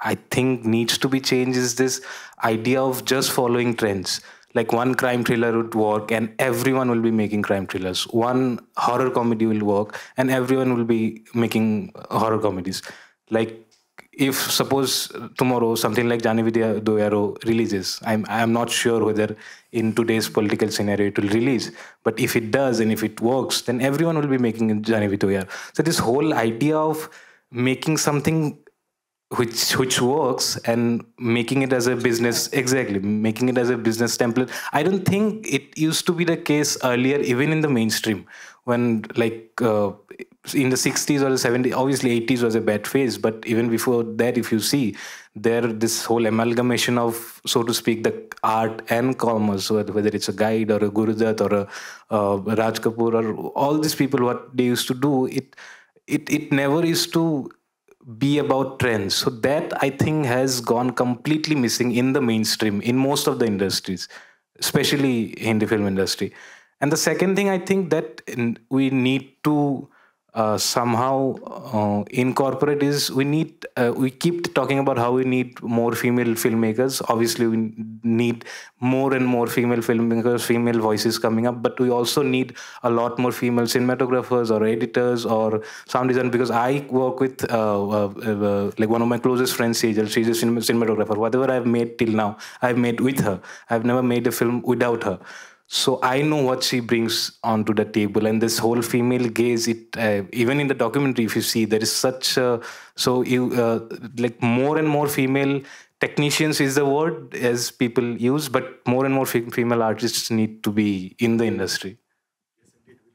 I think needs to be changed is this idea of just following trends. Like one crime thriller would work and everyone will be making crime thrillers. One horror comedy will work and everyone will be making horror comedies. Like if suppose tomorrow something like Jani Vidya Doyaro releases, I'm not sure whether in today's political scenario it will release. But if it does and if it works, then everyone will be making Jani Vidya Doyaro. So this whole idea of making something which works and making it as a business, exactly, making it as a business template. I don't think it used to be the case earlier, even in the mainstream, when like in the 60s or the 70s. Obviously 80s was a bad phase, but even before that, if you see, this whole amalgamation of, so to speak, the art and commerce, whether it's a guide or a Gurudat or a Raj Kapoor or all these people, what they used to do, it never used to be about trends. So that I think has gone completely missing in the mainstream in most of the industries, especially Hindi film industry. And the second thing I think that we need to somehow incorporate is we keep talking about how we need more female filmmakers. Obviously we need more and more female filmmakers, female voices coming up, but we also need a lot more female cinematographers or editors or sound design, because I work with like one of my closest friends, Sejal. She's a cinematographer. Whatever I've made till now, I've made with her. I've never made a film without her. So I know what she brings onto the table, and this whole female gaze. Even in the documentary, if you see, there is such like more and more female technicians is the word as people use, but more and more female artists need to be in the industry.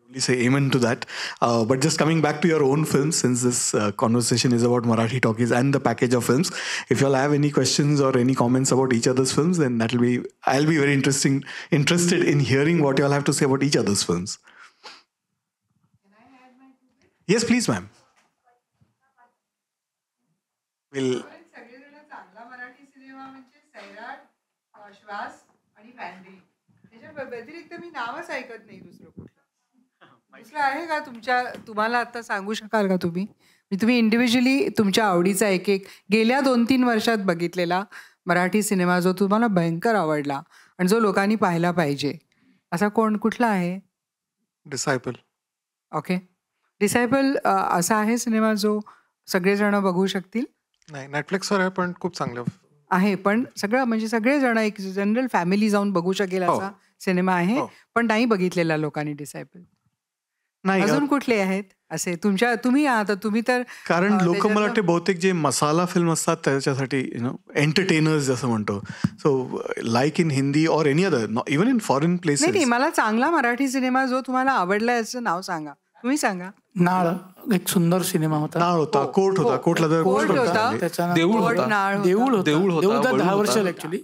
Only say amen to that. But just coming back to your own films, since this conversation is about Marathi talkies and the package of films, if you all have any questions or any comments about each other's films, then I'll be very interested in hearing what you all have to say about each other's films. Can I add my 2 bits? Yes, please, ma'am. सगळेजण चांगला Marathi cinema म्हणजे सैराट, श्वास आणि फॅन्ड्री. त्याच्या व्यतिरिक्त मी नावच ऐकत नाही दुसरं कुठलं. दुसरं आहे का तुम्हाला आता सांगू शकाल का तुम्ही? तुम्ही इंडिव्हिज्युअली तुमच्या आवडीचा एक गेल्या 2-3 वर्षात बघितलेला मराठी सिनेमा जो तुम्हाला भयंकर आवडला आणि जो लोकांनी पाहायला पाहिजे, असा कुठला आहे? डिसायपल. ओके. डिसायपल असा आहे सिनेमा जो सगळेजण बघू शकतील? नाही, नेटफ्लिक्सवर आहे, पण खूप चांगलं आहे. पण सगळेजण एक जनरल फॅमिली जाऊन बघू शकेल असा सिनेमा आहे, पण नाही बघितलेला लोकांनी डिसायपल. नाही, अजून कुठले आहेत असे तुम्ही तर? कारण लोक मला वाटते बहुतेक जे मसाला फिल्म असतात त्याच्यासाठी एंटरटेनर्स जसं म्हणतो, सो लाईक इन हिंदी और any other even in foreign places. नाही, मला चांगला मराठी सिनेमा जो तुम्हाला आवडलाय याचं नाव सांगा. तुम्ही सांगा. नाळ एक सुंदर सिनेमा होता. नाळ होता, कोर्ट होता, कोर्टला देऊळ होता 10 वर्ष ऍक्च्युली.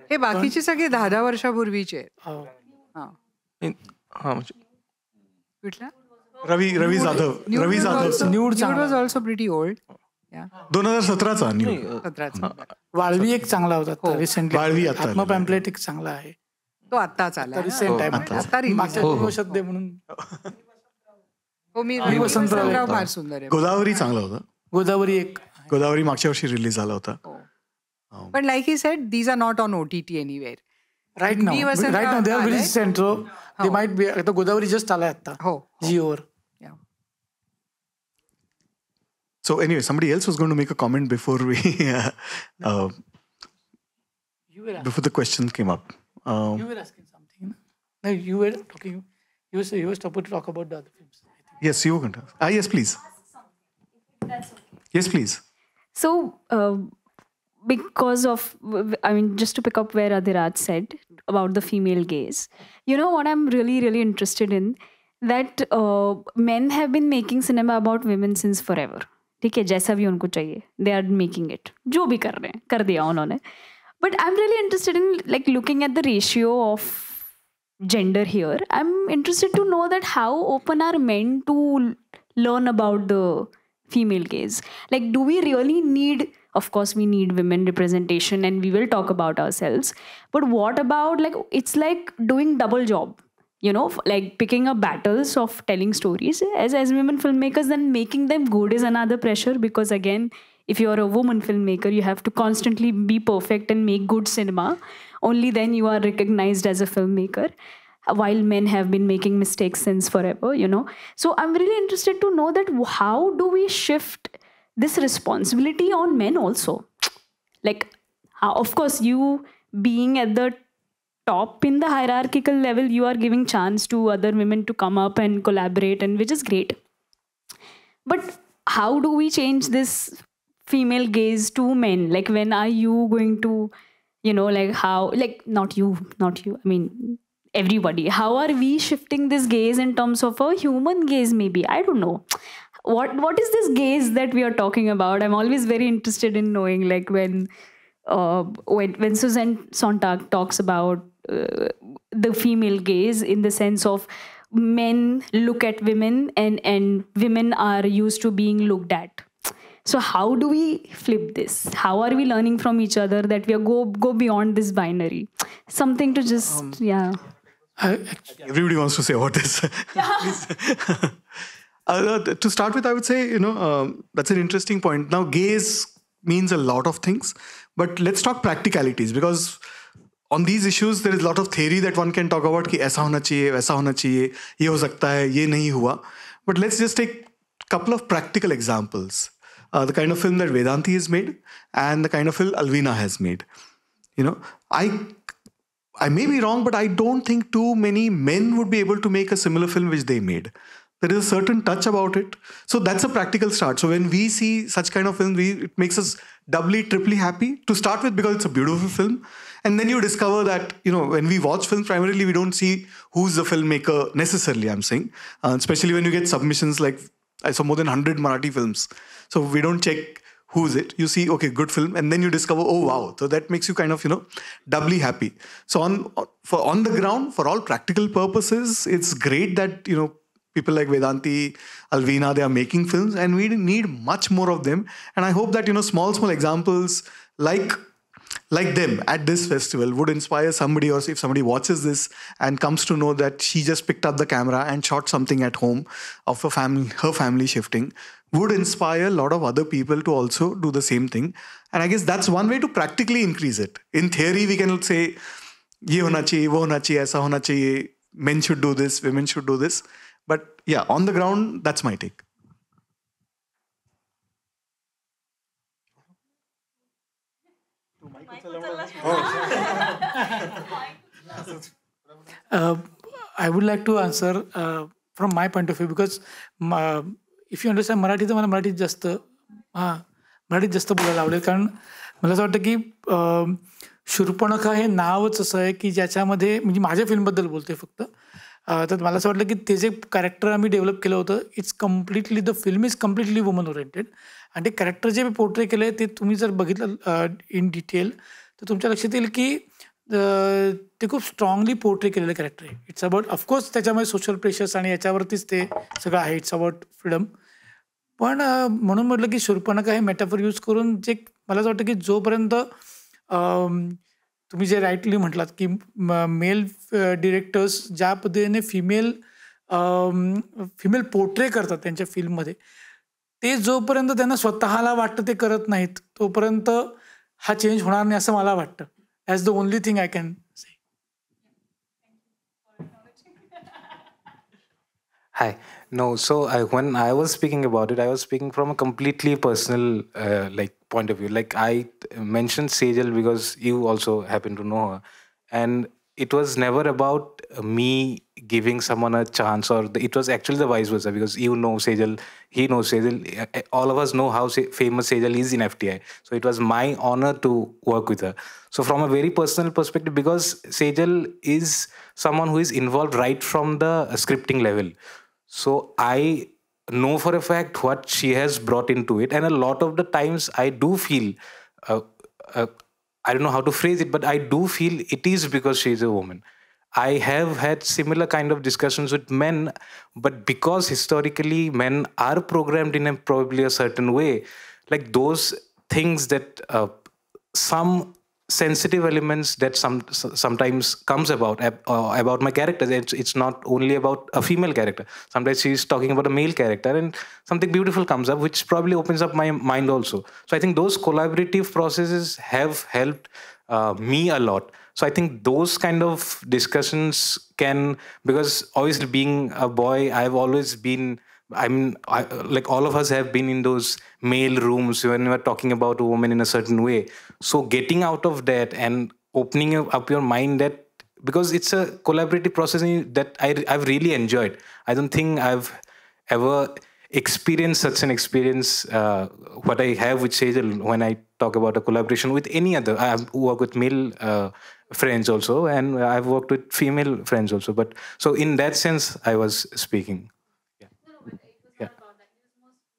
हे बाकीचे सगळे 10 वर्षापूर्वीचे. कुठला? Ravi Jadhav. Nude was also pretty old. 2017चा वाळवी एक चांगला होता रिसेंटली. वाळवी आत्मपॅम्पलेट एक चांगला आहे, तो आत्ताच आला रिसेंट आहे. मागच्या 2 वर्षात दे म्हणून. वसंतराव फार सुंदर आहे. गोदावरी चांगला होता. गोदावरी मागच्या वर्षी रिलीज झाला होता. पण like he said, these are not on OTT anywhere right now. They are very central. They might be. आता गोदावरी जस्ट आलाय आता जिओवर. So anyway, somebody else was going to make a comment before before the questions came up. You were asking something. No, you were talking. You were supposed to talk about the other films. Yes, you were going to. Yes, please. That's okay. Yes, please. So, because of, just to pick up where Adhiraj said about the female gaze, you know what I'm really, really interested in? That men have been making cinema about women since forever. ठीक है, जैसा भी उनको चाहिए, they are making it, जो भी कर रहे हैं कर दिया उन्होंने. But I'm really interested in like looking at the ratio of gender here. I'm interested to know that how open are men to learn about the female gaze. Like, do we really need, of course we need women representation and we will talk about ourselves, but what about, like, it's like doing double job, you know, like picking up battles of telling stories as women filmmakers, then making them good is another pressure, because again, if you're a woman filmmaker, you have to constantly be perfect and make good cinema. Only then you are recognized as a filmmaker, while men have been making mistakes since forever, you know. So I'm really interested to know that how do we shift this responsibility on men also? Like, of course, you being at the top in the hierarchical level, you are giving chance to other women to come up and collaborate, and which is great. But how do we change this female gaze to men? Like, when are you going to, you know, like how, like not you, I mean everybody, how are we shifting this gaze in terms of a human gaze? Maybe, I don't know, what is this gaze that we are talking about? I'm always very interested in knowing, like when Susan Sontag talks about the female gaze, in the sense of men look at women and women are used to being looked at. So how do we flip this? How are we learning from each other that we are go beyond this binary? Something to just, Everybody wants to say about this. To start with, I would say, you know, that's an interesting point. Now, gaze means a lot of things, but let's talk practicalities, because on these issues there is a lot of theory that one can talk about, कि ऐसा होना चाहिए, वैसा होना चाहिए, ये हो सकता है, ये नहीं हुआ. But let's just take a couple of practical examples. The kind of film that Vedanti has made and the kind of film Alvina has made. You know, I may be wrong, but I don't think too many men would be able to make a similar film which they made. There is a certain touch about it. So that's a practical start. So when we see such kind of film, it makes us doubly, triply happy to start with, because it's a beautiful film. And then you discover that, you know, when we watch films, primarily we don't see who's the filmmaker necessarily, I'm saying. Especially when you get submissions, like I saw more than 100 Marathi films. So we don't check who's it. You see, okay, good film. And then you discover, oh, wow. So that makes you kind of, you know, doubly happy. So on the ground, for all practical purposes, it's great that, you know, people like Vedanti, Alvina, they are making films, and we need much more of them. And I hope that, you know, small examples like them at this festival would inspire somebody, or if somebody watches this and comes to know that she just picked up the camera and shot something at home of her family shifting, would inspire a lot of other people to also do the same thing. And I guess that's one way to practically increase it. In theory, we can say, ye hona chahiye, wo hona chahiye, aisa hona chahiye, men should do this, women should do this. But yeah, on the ground, that's my take. I would like to answer from my point of view, because if you understand Marathi, तर मला मराठीत जास्त बोलायला आवडेल. कारण मला असं वाटतं की शूर्पणखा हे नावच असं आहे की ज्याच्यामध्ये, म्हणजे माझ्या फिल्मबद्दल बोलतोय फक्त, तर मला असं वाटलं की ते जे कॅरेक्टर आम्ही डेव्हलप केलं होतं, it's completely, the film is completely woman oriented. आणि ते कॅरेक्टर जे मी पोर्ट्रे केलं आहे ते तुम्ही जर बघितलं इन डिटेल, तर तुमच्या लक्षात येईल की ते खूप स्ट्रॉंगली पोर्ट्रे केलेलं कॅरेक्टर आहे. इट्स अबाउट, ऑफकोर्स त्याच्यामध्ये सोशल प्रेशर्स आणि याच्यावरतीच ते सगळं आहे, इट्स अबाउट फ्रीडम. पण म्हणून म्हटलं की शूर्पणखा हे मेटाफर यूज करून जे मला असं वाटतं की जोपर्यंत तुम्ही जे राईटली म्हटलात की मेल डिरेक्टर्स ज्या पद्धतीने फिमेल पोर्ट्रे करतात त्यांच्या फिल्ममध्ये, ते जोपर्यंत त्यांना स्वतःला वाटतं ते करत नाहीत, तोपर्यंत हा चेंज होणार नाही असं मला वाटतं. That's the only thing I can say. Hi. No, so when I was speaking about it, I was speaking from a completely personal point of view. Like, I mentioned Sejal because you also happen to know her. And it was never about me giving someone a chance, or it was actually the vice versa, because you know Sejal, he knows Sejal. All of us know how famous Sejal is in FTI. So it was my honor to work with her. So from a very personal perspective, because Sejal is someone who is involved right from the scripting level. So I know for a fact what she has brought into it. And a lot of the times I do feel, I don't know how to phrase it, but I do feel it is because she is a woman. I have had similar kind of discussions with men, but because historically men are programmed in probably a certain way, like those things that some sensitive elements that sometimes comes about my characters. It's not only about a female character. Sometimes she's talking about a male character, and something beautiful comes up, which probably opens up my mind also. So I think those collaborative processes have helped me a lot. So I think those kind of discussions can, because obviously being a boy, I've always been, like all of us have been in those male rooms when we're talking about a woman in a certain way. So getting out of that and opening up your mind, that because it's a collaborative process that I've really enjoyed. I don't think I've ever experienced such an experience what I have with Sejal when I talk about a collaboration with any other. I've worked with male friends also, and I've worked with female friends also. But so in that sense, I was speaking.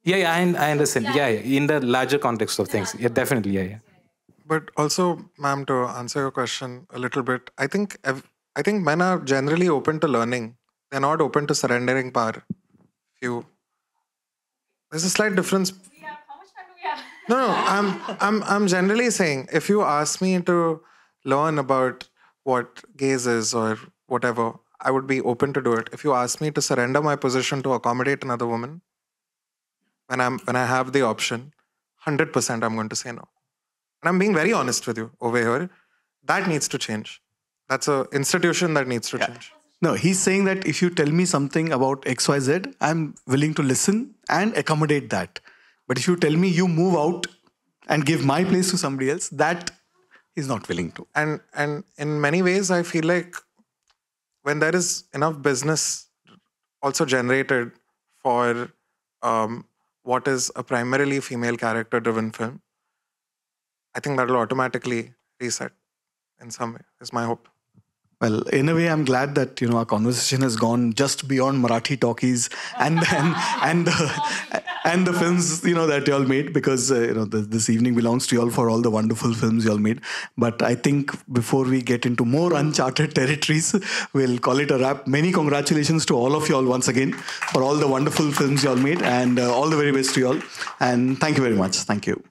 Yeah, I understand. Yeah, in the larger context of things. Yeah, definitely. Yeah. But also, ma'am, to answer your question a little bit, I think men are generally open to learning. They're not open to surrendering power. There's a slight difference. How much time do we have? No, I'm generally saying, if you ask me to learn about what gaze is or whatever, I would be open to do it. If you ask me to surrender my position to accommodate another woman, when I have the option, 100% I'm going to say no. And I'm being very honest with you over here. That needs to change. That's an institution that needs to change. No, he's saying that if you tell me something about XYZ, I'm willing to listen and accommodate that. But if you tell me you move out and give my place to somebody else, that he's not willing to. And in many ways, I feel like when there is enough business also generated for what is a primarily female character-driven film, I think that will automatically reset in some way, is my hope. Well, in a way, I'm glad that our conversation has gone just beyond Marathi talkies and the films that you all made, because this evening belongs to you all for all the wonderful films you all made. But I think before we get into more uncharted territories, we'll call it a wrap. Many congratulations to all of you all once again for all the wonderful films you all made, and all the very best to you all. And thank you very much. Thank you.